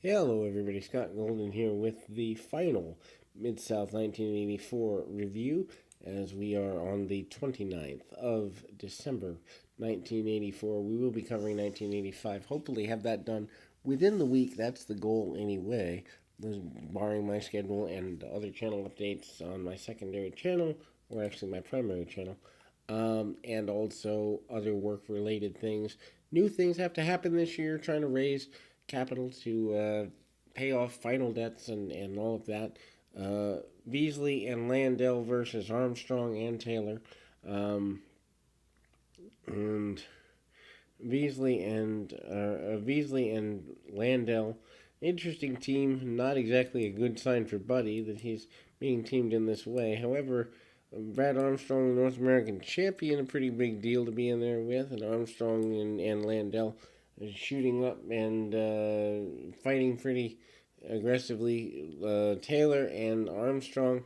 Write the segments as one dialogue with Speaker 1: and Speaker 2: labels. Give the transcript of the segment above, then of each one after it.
Speaker 1: Hello, everybody. Scott Golden here with the final Mid-South 1984 review as we are on the 29th of December 1984. We will be covering 1985. Hopefully, have that done within the week. That's the goal, anyway. Barring my schedule and other channel updates on my secondary channel, or actually my primary channel, and also other work related things. New things have to happen this year, trying to raise capital to pay off final debts and all of that. Beasley and Landell versus Armstrong and Taylor. Um, and Beasley and Landell. Interesting team. Not exactly a good sign for Buddy that he's being teamed in this way. However, Brad Armstrong, the North American champion, a pretty big deal to be in there with, and Armstrong and Landell shooting up and fighting pretty aggressively. Taylor and Armstrong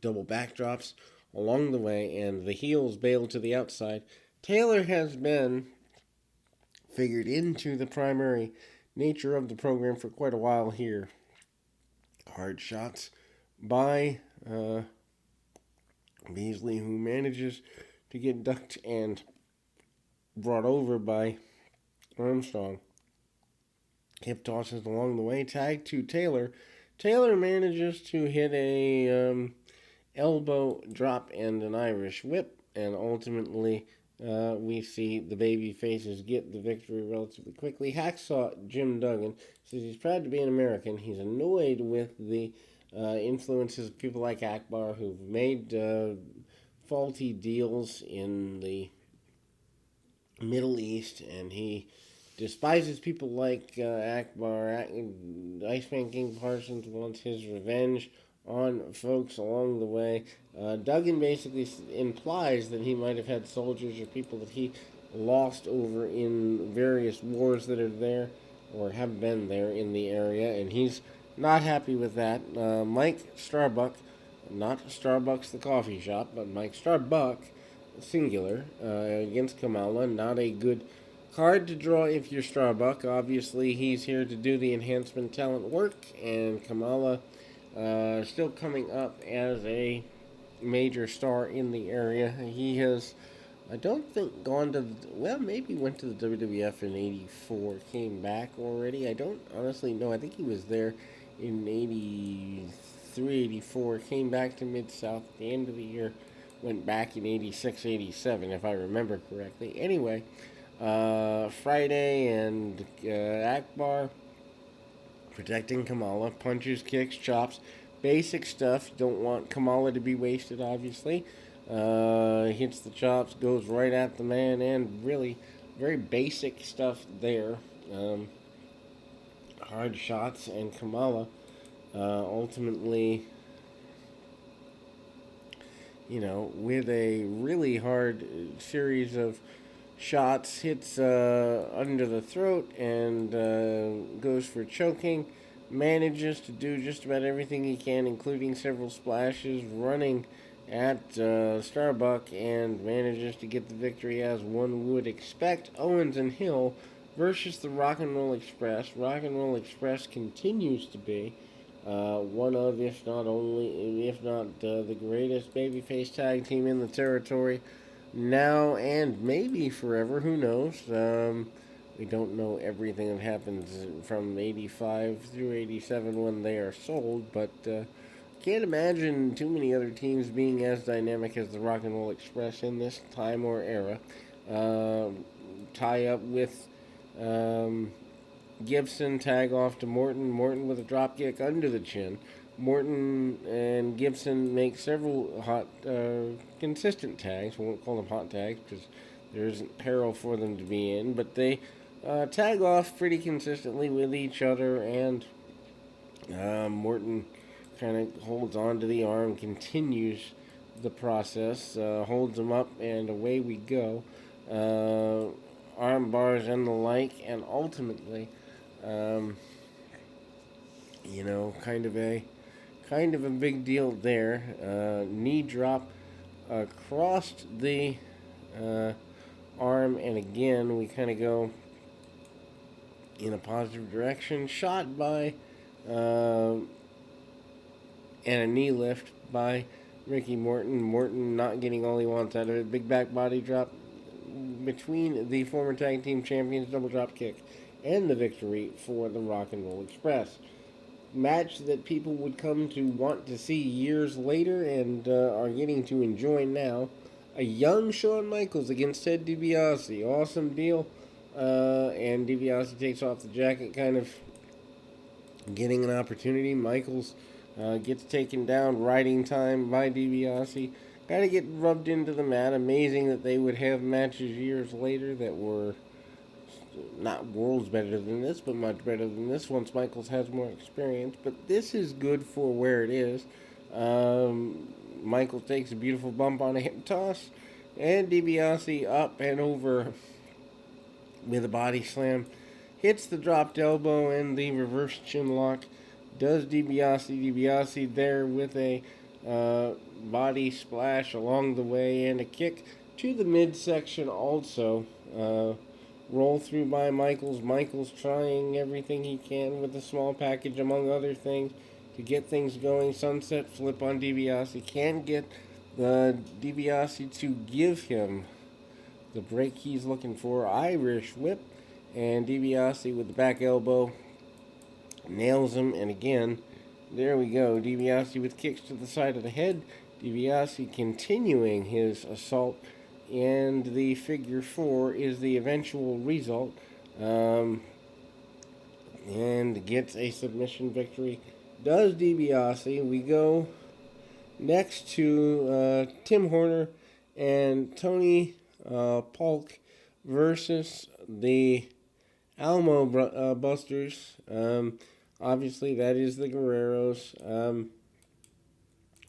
Speaker 1: double backdrops along the way, and the heels bail to the outside. Taylor has been figured into the primary nature of the program for quite a while here. Hard shots by Beasley, who manages to get ducked and brought over by Armstrong. Hip tosses along the way, tag to Taylor. Taylor manages to hit a elbow drop and an Irish whip, and ultimately we see the baby faces get the victory relatively quickly. Hacksaw Jim Duggan says he's proud to be an American. He's annoyed with the influences of people like Akbar who've made faulty deals in the Middle East, and he despises people like Akbar. Iceman King Parsons wants his revenge on folks along the way. Duggan basically implies that he might have had soldiers or people that he lost over in various wars that are there or have been there in the area, and he's not happy with that. Mike Starbuck, not Starbucks the coffee shop, but Mike Starbuck, singular, against Kamala, not a good card to draw if you're Starbuck. Obviously, he's here to do the enhancement talent work, and Kamala still coming up as a major star in the area. He has, I don't think, gone to, well, maybe went to the WWF in 84, came back already. I don't honestly know. I think he was there in 83, 84, came back to Mid-South at the end of the year, went back in 86, 87, if I remember correctly. Anyway, Friday and Akbar protecting Kamala, punches, kicks, chops, basic stuff. Don't want Kamala to be wasted, obviously. Hits the chops, goes right at the man, and really very basic stuff there. Hard shots, and Kamala ultimately, with a really hard series of shots, hits under the throat and goes for choking. Manages to do just about everything he can, including several splashes, running at Starbuck, and manages to get the victory as one would expect. Owens and Hill versus the Rock and Roll Express. Rock and Roll Express continues to be one of, if not only, if not the greatest babyface tag team in the territory now and maybe forever. Who knows? We don't know everything that happens from 85 through 87 when they are sold, but can't imagine too many other teams being as dynamic as the Rock and Roll Express in this time or era. Tie up with Gibson, tag off to Morton. Morton with a drop kick under the chin. Morton and Gibson make several hot, consistent tags. We won't call them hot tags because there isn't peril for them to be in, but they tag off pretty consistently with each other, and Morton kind of holds on to the arm, continues the process, holds him up, and away we go. Arm bars and the like, and ultimately, um, kind of a big deal there. Knee drop across the uh, arm, and again we kind of go in a positive direction. Shot by uh, and a knee lift by Ricky Morton. Morton not getting all he wants out of it. Big back body drop between the former tag team champions, double drop kick, and the victory for the Rock and Roll Express. Match that people would come to want to see years later and are getting to enjoy now. A young Shawn Michaels against Ted DiBiase. Awesome deal. And DiBiase takes off the jacket, kind of getting an opportunity. Michaels gets taken down, riding time by DiBiase. Got to get rubbed into the mat. Amazing that they would have matches years later that were not worlds better than this, but much better than this once Michaels has more experience. But this is good for where it is. Michaels takes a beautiful bump on a hip toss, and DiBiase up and over with a body slam. Hits the dropped elbow and the reverse chin lock. Does DiBiase. DiBiase there with a body splash along the way and a kick to the midsection also. Roll through by Michaels. Michaels trying everything he can with a small package, among other things, to get things going. Sunset flip on DiBiase. Can't get DiBiase to give him the break he's looking for. Irish whip. And DiBiase with the back elbow nails him. And again, there we go. DiBiase with kicks to the side of the head. DiBiase continuing his assault. And the figure 4 is the eventual result. And gets a submission victory. Does DiBiase. We go next to Tim Horner and Tony Polk versus the Alamo Busters. Obviously, that is the Guerreros.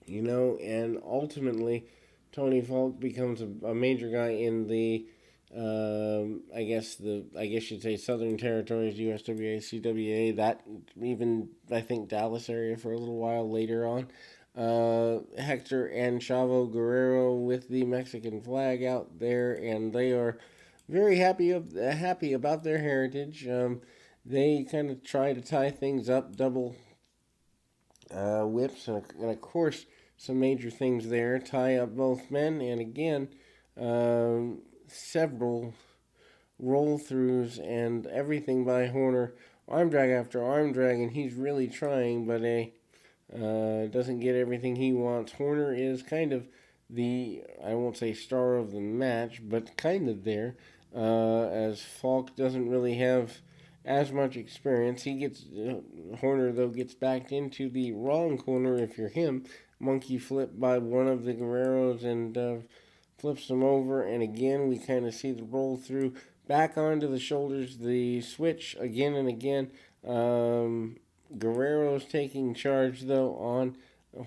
Speaker 1: And ultimately, Tony Falk becomes a major guy in the, I guess you'd say Southern Territories, USWA, CWA, that even, I think, Dallas area for a little while later on. Hector and Chavo Guerrero with the Mexican flag out there, and they are very happy about their heritage. They kind of try to tie things up, double whips, and of course, some major things there. Tie up both men, and again, several roll-throughs and everything by Horner. Arm drag after arm drag, and he's really trying, but doesn't get everything he wants. Horner is kind of the, I won't say star of the match, but kind of there, as Falk doesn't really have as much experience. He gets, Horner though gets backed into the wrong corner if you're him. Monkey flip by one of the Guerreros and flips him over, and again we kind of see the roll through back onto the shoulders, the switch again and again. Guerrero's taking charge though on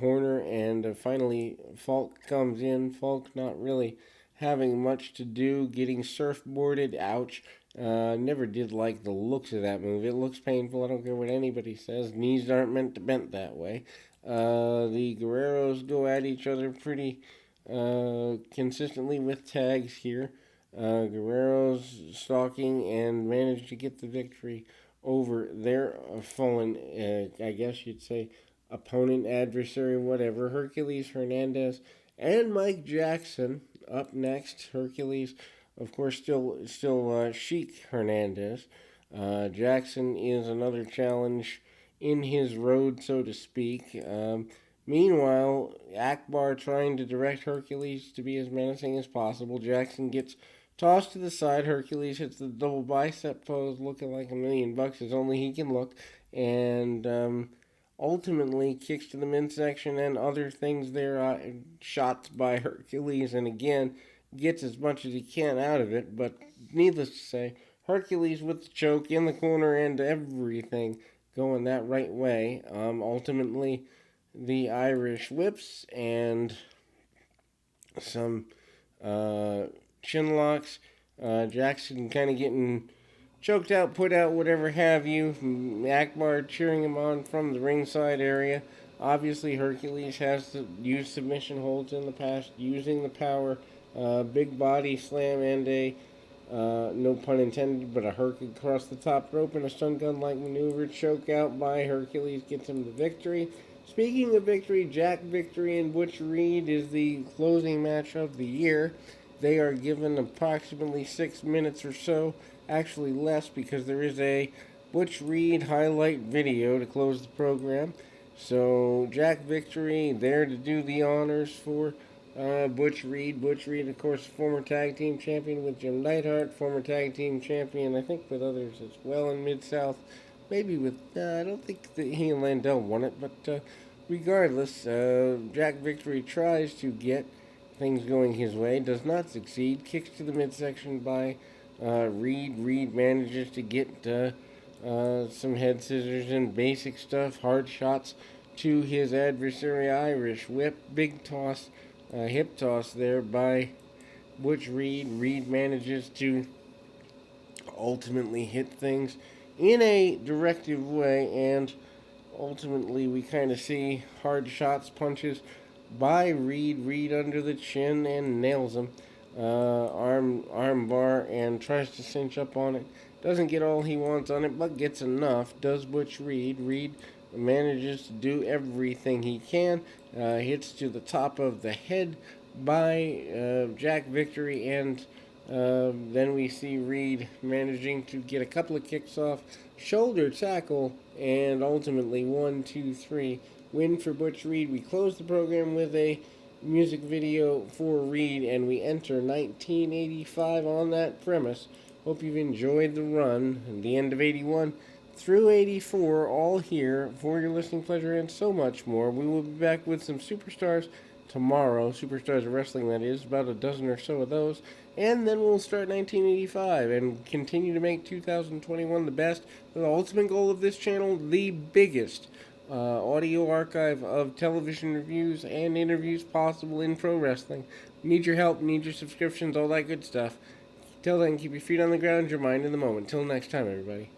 Speaker 1: Horner, and finally Falk comes in. Falk not really having much to do, getting surfboarded. Ouch. Never did like the looks of that move. It looks painful. I don't care what anybody says. Knees aren't meant to bend that way. The Guerreros go at each other pretty consistently with tags here. Guerrero's stalking and managed to get the victory over their fallen, I guess you'd say, opponent, adversary, whatever. Hercules Hernandez and Mike Jackson up next. Hercules, of course, still Sheik Hernandez. Jackson is another challenge in his road, so to speak. Meanwhile, Akbar trying to direct Hercules to be as menacing as possible. Jackson gets tossed to the side. Hercules hits the double bicep pose, looking like $1,000,000 as only he can look, and ultimately kicks to the midsection and other things there. Shots by Hercules, and again gets as much as he can out of it. But needless to say, Hercules with the choke in the corner and everything going that right way. Ultimately, the Irish whips and some chin locks. Jackson kind of getting choked out, put out, whatever have you. Akbar cheering him on from the ringside area. Obviously, Hercules has used submission holds in the past, using the power. Big body slam and a no pun intended, but a Herc across the top rope and a stun gun-like maneuver. Choke out by Hercules gets him the victory. Speaking of victory, Jack Victory and Butch Reed is the closing match of the year. They are given approximately 6 minutes or so, actually less because there is a Butch Reed highlight video to close the program. So Jack Victory there to do the honors for Butch Reed. Butch Reed, of course, former tag team champion with Jim Neidhart, former tag team champion, I think, with others as well in Mid-South. Maybe with, I don't think that he and Landell won it, but regardless, Jack Victory tries to get things going his way, does not succeed, kicks to the midsection by Reed. Reed manages to get some head scissors and basic stuff, hard shots to his adversary. Irish whip, big toss, hip toss there by Butch Reed. Reed manages to ultimately hit things in a directive way, and ultimately we kind of see hard shots, punches by Reed. Reed under the chin and nails him. Arm bar and tries to cinch up on it. Doesn't get all he wants on it, but gets enough. Does Butch Reed. Reed manages to do everything he can. Hits to the top of the head by Jack Victory, and then we see Reed managing to get a couple of kicks off, shoulder tackle, and ultimately 1, 2, 3 win for Butch Reed. We close the program with a music video for Reed, and we enter 1985 on that premise. Hope you've enjoyed the run and the end of 81 through 84, all here for your listening pleasure and so much more. We will be back with some superstars tomorrow, superstars of wrestling, that is, about a dozen or so of those. And then we'll start 1985 and continue to make 2021 the best. The ultimate goal of this channel, the biggest audio archive of television reviews and interviews possible in pro wrestling. Need your help, need your subscriptions, all that good stuff. Till then, keep your feet on the ground, your mind in the moment. Till next time, everybody.